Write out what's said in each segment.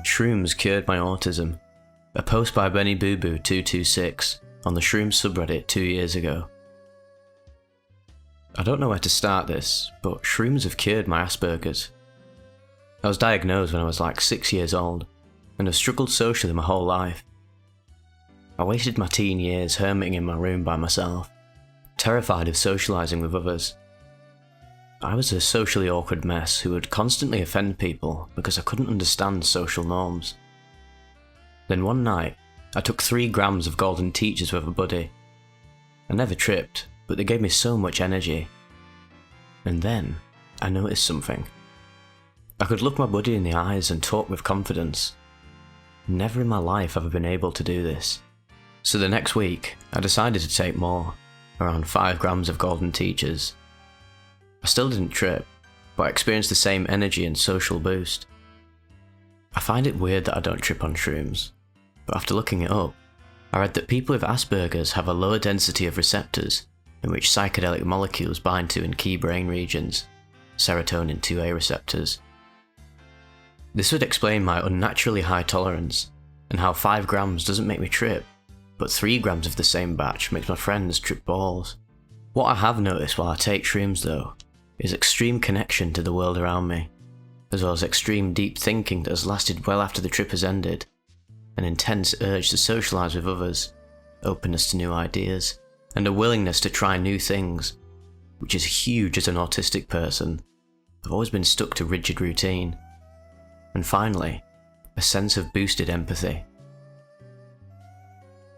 Shrooms cured my autism. A post by BennyBooBoo226 on the Shrooms subreddit 2 years ago. I don't know where to start this, but shrooms have cured my Asperger's. I was diagnosed when I was like 6 years old, and have struggled socially my whole life. I wasted my teen years hermiting in my room by myself, terrified of socialising with others. I was a socially awkward mess who would constantly offend people because I couldn't understand social norms. Then one night, I took 3 grams of golden teachers with a buddy. I never tripped, but they gave me so much energy. And then, I noticed something. I could look my buddy in the eyes and talk with confidence. Never in my life have I been able to do this. So the next week, I decided to take more, around 5 grams of golden teachers. I still didn't trip, but I experienced the same energy and social boost. I find it weird that I don't trip on shrooms, but after looking it up, I read that people with Asperger's have a lower density of receptors in which psychedelic molecules bind to in key brain regions, serotonin 2A receptors. This would explain my unnaturally high tolerance, and how 5 grams doesn't make me trip, but 3 grams of the same batch makes my friends trip balls. What I have noticed while I take shrooms though, is extreme connection to the world around me, as well as extreme deep thinking that has lasted well after the trip has ended, an intense urge to socialise with others, openness to new ideas, and a willingness to try new things, which is huge as an autistic person. I've always been stuck to rigid routine. And finally, a sense of boosted empathy.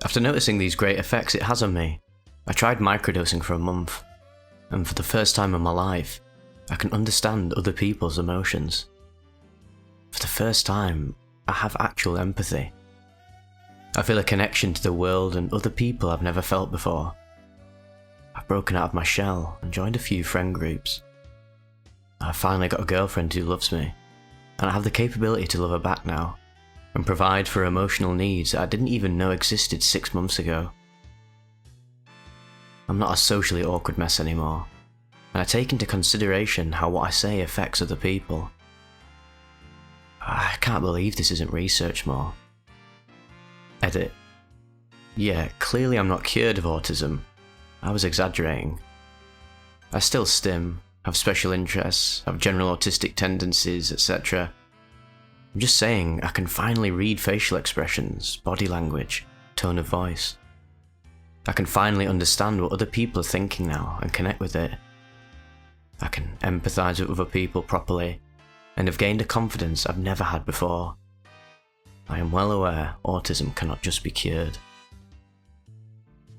After noticing these great effects it has on me, I tried microdosing for a month, and for the first time in my life, I can understand other people's emotions. For the first time, I have actual empathy. I feel a connection to the world and other people I've never felt before. I've broken out of my shell and joined a few friend groups. I've finally got a girlfriend who loves me, and I have the capability to love her back now, and provide for emotional needs that I didn't even know existed 6 months ago. I'm not a socially awkward mess anymore, and I take into consideration how what I say affects other people. I can't believe this isn't researched more. Edit. Yeah, clearly I'm not cured of autism. I was exaggerating. I still stim, have special interests, have general autistic tendencies, etc. I'm just saying I can finally read facial expressions, body language, tone of voice. I can finally understand what other people are thinking now and connect with it. I can empathise with other people properly, and have gained a confidence I've never had before. I am well aware autism cannot just be cured.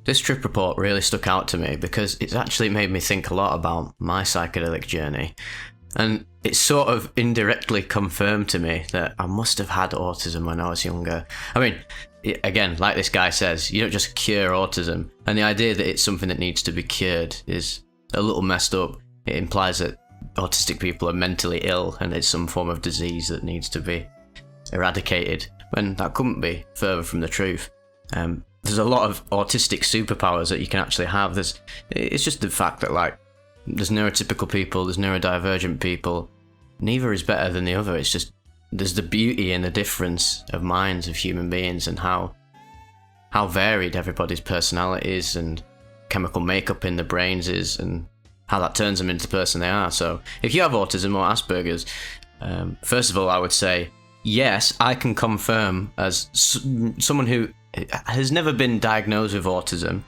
This trip report really stuck out to me because it's actually made me think a lot about my psychedelic journey, and it sort of indirectly confirmed to me that I must have had autism when I was younger. I mean, again, like this guy says, you don't just cure autism, and the idea that it's something that needs to be cured is a little messed up. It implies that autistic people are mentally ill and it's some form of disease that needs to be eradicated, when that couldn't be further from the truth. There's a lot of autistic superpowers that you can actually have. It's just the fact that, like, there's neurotypical people, there's neurodivergent people. Neither is better than the other. It's just, there's the beauty in the difference of minds of human beings, and how varied everybody's personalities and chemical makeup in the brains is, and how that turns them into the person they are. So if you have autism or Asperger's, first of all, I would say, yes, I can confirm, as someone who has never been diagnosed with autism,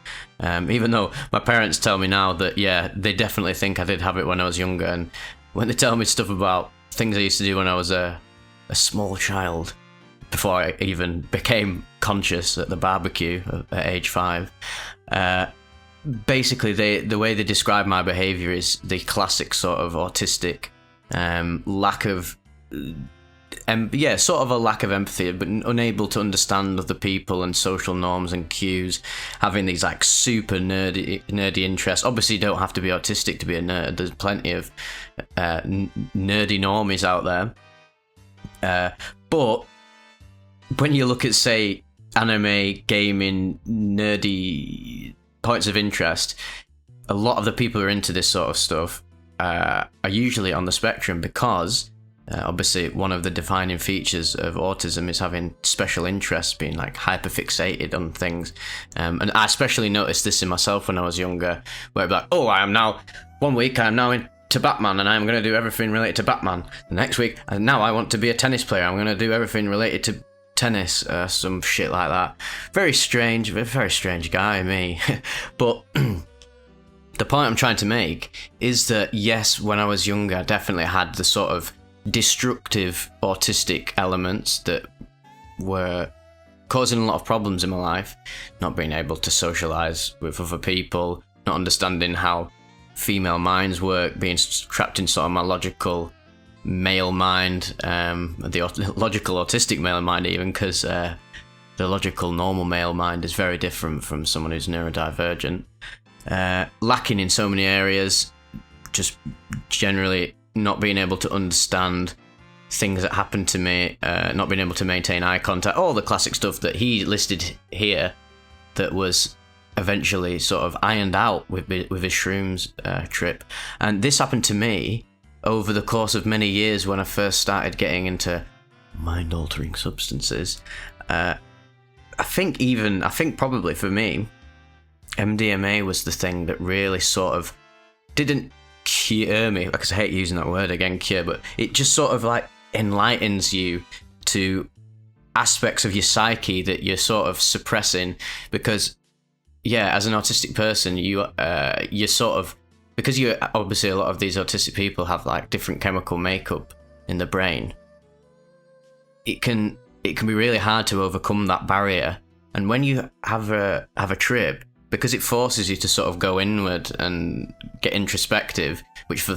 even though my parents tell me now that, yeah, they definitely think I did have it when I was younger. And when they tell me stuff about things I used to do when I was a small child, before I even became conscious at the barbecue at age 5, basically the way they describe my behaviour is the classic sort of autistic lack of sort of a lack of empathy, but unable to understand other people and social norms and cues, having these like super nerdy interests. Obviously you don't have to be autistic to be a nerd. There's plenty of nerdy normies out there, but when you look at, say, anime, gaming, nerdy points of interest, a lot of the people who are into this sort of stuff are usually on the spectrum, because obviously one of the defining features of autism is having special interests, being like hyperfixated on things. And I especially noticed this in myself when I was younger, where I'd be like, oh, one week I am now into Batman and I'm going to do everything related to Batman. The next week, and now I want to be a tennis player, I'm going to do everything related to tennis, some shit like that. Very strange guy, me. But the point I'm trying to make is that, yes, when I was younger, I definitely had the sort of destructive autistic elements that were causing a lot of problems in my life. Not being able to socialize with other people, not understanding how female minds work, being trapped in sort of my logical male mind, the logical autistic male mind even, because the logical normal male mind is very different from someone who's neurodivergent. Lacking in so many areas, just generally not being able to understand things that happened to me, not being able to maintain eye contact, all the classic stuff that he listed here that was eventually sort of ironed out with his shrooms trip. And this happened to me over the course of many years when I first started getting into mind-altering substances. I think probably for me, MDMA was the thing that really sort of didn't cure me, because I hate using that word again, cure, but it just sort of like enlightens you to aspects of your psyche that you're sort of suppressing, because as an autistic person, you're sort of, because you obviously, a lot of these autistic people have like different chemical makeup in the brain, it can be really hard to overcome that barrier. And when you have a trip, because it forces you to sort of go inward and get introspective, which for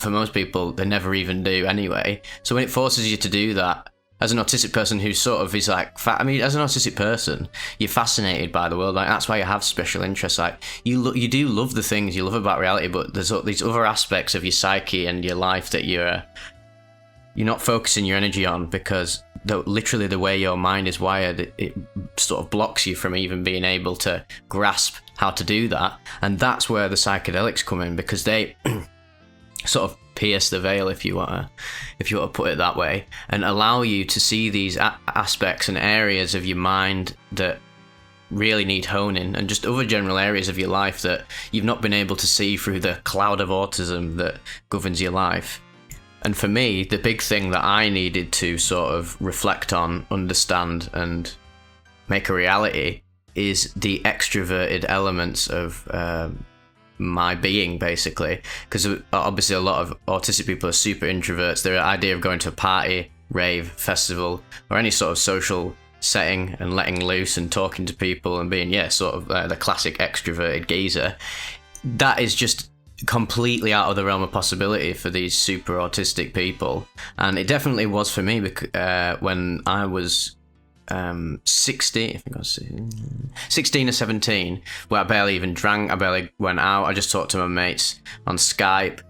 most people they never even do anyway. So when it forces you to do that, as an autistic person who sort of is like, as an autistic person, you're fascinated by the world. Like, that's why you have special interests. Like, you do love the things you love about reality, but there's these other aspects of your psyche and your life that you're not focusing your energy on, because literally the way your mind is wired, it sort of blocks you from even being able to grasp how to do that. And that's where the psychedelics come in, because they sort of pierce the veil, if you want to put it that way, and allow you to see these aspects and areas of your mind that really need honing, and just other general areas of your life that you've not been able to see through the cloud of autism that governs your life. And for me, the big thing that I needed to sort of reflect on, understand, and make a reality is the extroverted elements of my being, basically. Because obviously a lot of autistic people are super introverts. Their idea of going to a party, rave, festival, or any sort of social setting and letting loose and talking to people and being, sort of the classic extroverted geezer, that is just completely out of the realm of possibility for these super autistic people. And it definitely was for me, because when I was 16, I think I was 16 or 17, where I barely even drank, I barely went out, I just talked to my mates on Skype.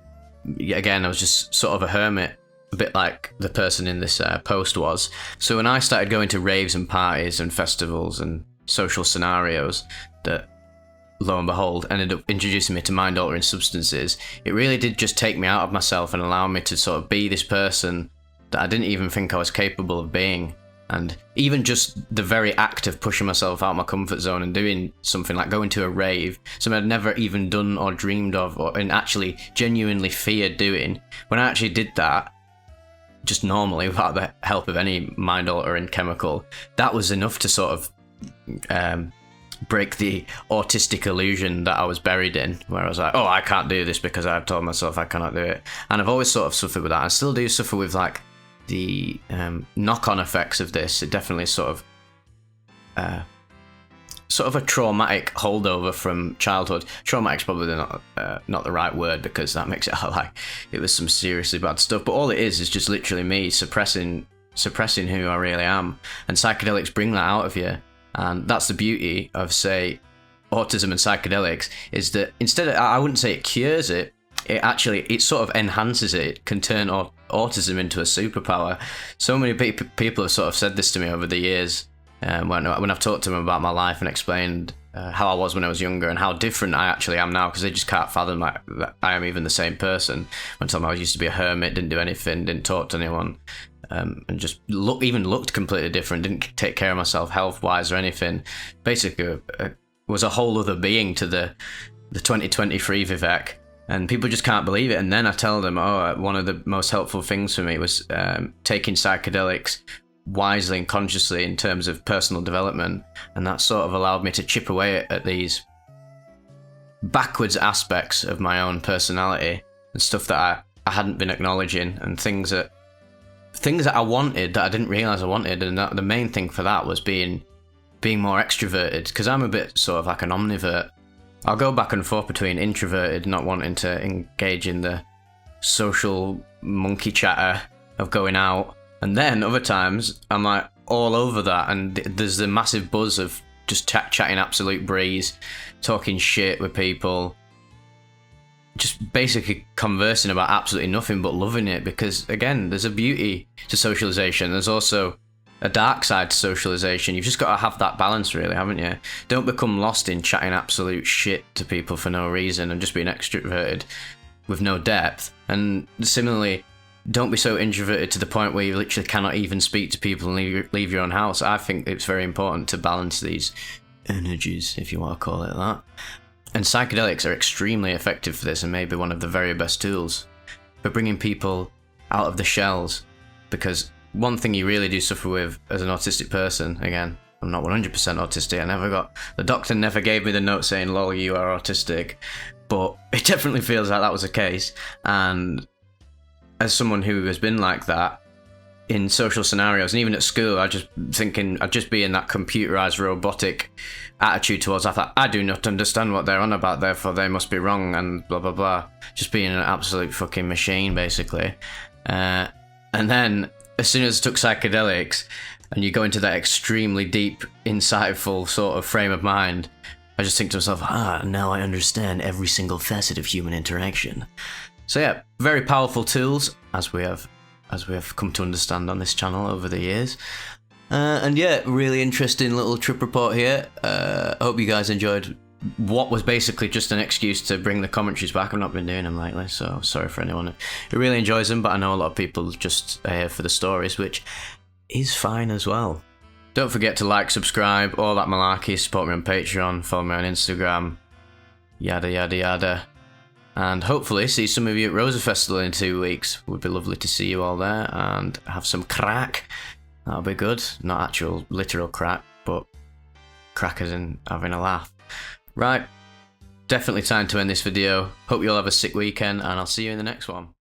Again, I was just sort of a hermit, a bit like the person in this post was. So when I started going to raves and parties and festivals and social scenarios that, lo and behold, ended up introducing me to mind-altering substances, it really did just take me out of myself and allow me to sort of be this person that I didn't even think I was capable of being. And even just the very act of pushing myself out of my comfort zone and doing something like going to a rave, something I'd never even done or dreamed of, and actually genuinely feared doing, when I actually did that, just normally without the help of any mind-altering chemical, that was enough to sort of break the autistic illusion that I was buried in, where I was like, oh, I can't do this because I've told myself I cannot do it. And I've always sort of suffered with that. I still do suffer with like the knock-on effects of this. It definitely sort of a traumatic holdover from childhood. Traumatic's probably not the right word, because that makes it like it was some seriously bad stuff. But all it is just literally me suppressing who I really am. And psychedelics bring that out of you. And that's the beauty of, say, autism and psychedelics, is that instead of, I wouldn't say it cures it, it sort of enhances it. It can turn autism into a superpower. So many people have sort of said this to me over the years, when I've talked to them about my life and explained how I was when I was younger and how different I actually am now, because they just can't fathom that I am even the same person. One time I used to be a hermit, didn't do anything, didn't talk to anyone, and just looked completely different, didn't take care of myself health-wise or anything. Basically, was a whole other being to the 2023 Vivec, and people just can't believe it. And then I tell them, oh, one of the most helpful things for me was taking psychedelics wisely and consciously in terms of personal development, and that sort of allowed me to chip away at these backwards aspects of my own personality and stuff that I hadn't been acknowledging, and things that I wanted that I didn't realize I wanted. And the main thing for that was being more extroverted, because I'm a bit sort of like an omnivert. I'll go back and forth between introverted, not wanting to engage in the social monkey chatter of going out, and then other times I'm like all over that, and there's the massive buzz of just chatting absolute breeze, talking shit with people, just basically conversing about absolutely nothing but loving it. Because again, there's a beauty to socialization, there's also a dark side to socialization. You've just got to have that balance, really, haven't you? Don't become lost in chatting absolute shit to people for no reason and just being extroverted with no depth. And similarly, don't be so introverted to the point where you literally cannot even speak to people and leave your own house. I think it's very important to balance these energies, if you want to call it that. And psychedelics are extremely effective for this, and maybe one of the very best tools for bringing people out of the shells. Because one thing you really do suffer with as an autistic person, again, I'm not 100% autistic, the doctor never gave me the note saying, lol, you are autistic, but it definitely feels like that was the case. And as someone who has been like that in social scenarios, and even at school, I'd just be in that computerized robotic attitude towards, I thought, I do not understand what they're on about, therefore they must be wrong, and blah blah blah. Just being an absolute fucking machine, basically. And then, as soon as I took psychedelics, and you go into that extremely deep, insightful sort of frame of mind, I just think to myself, now I understand every single facet of human interaction. So yeah, very powerful tools, as we have come to understand on this channel over the years. And yeah, really interesting little trip report here. I hope you guys enjoyed what was basically just an excuse to bring the commentaries back. I've not been doing them lately, so sorry for anyone who really enjoys them, but I know a lot of people just are here for the stories, which is fine as well. Don't forget to like, subscribe, all that malarkey, support me on Patreon, follow me on Instagram, yada yada yada. And hopefully see some of you at Rosa Festival in 2 weeks. Would be lovely to see you all there and have some crack. That'll be good. Not actual literal crack, but crack as in having a laugh. Right, definitely time to end this video. Hope you all have a sick weekend, and I'll see you in the next one.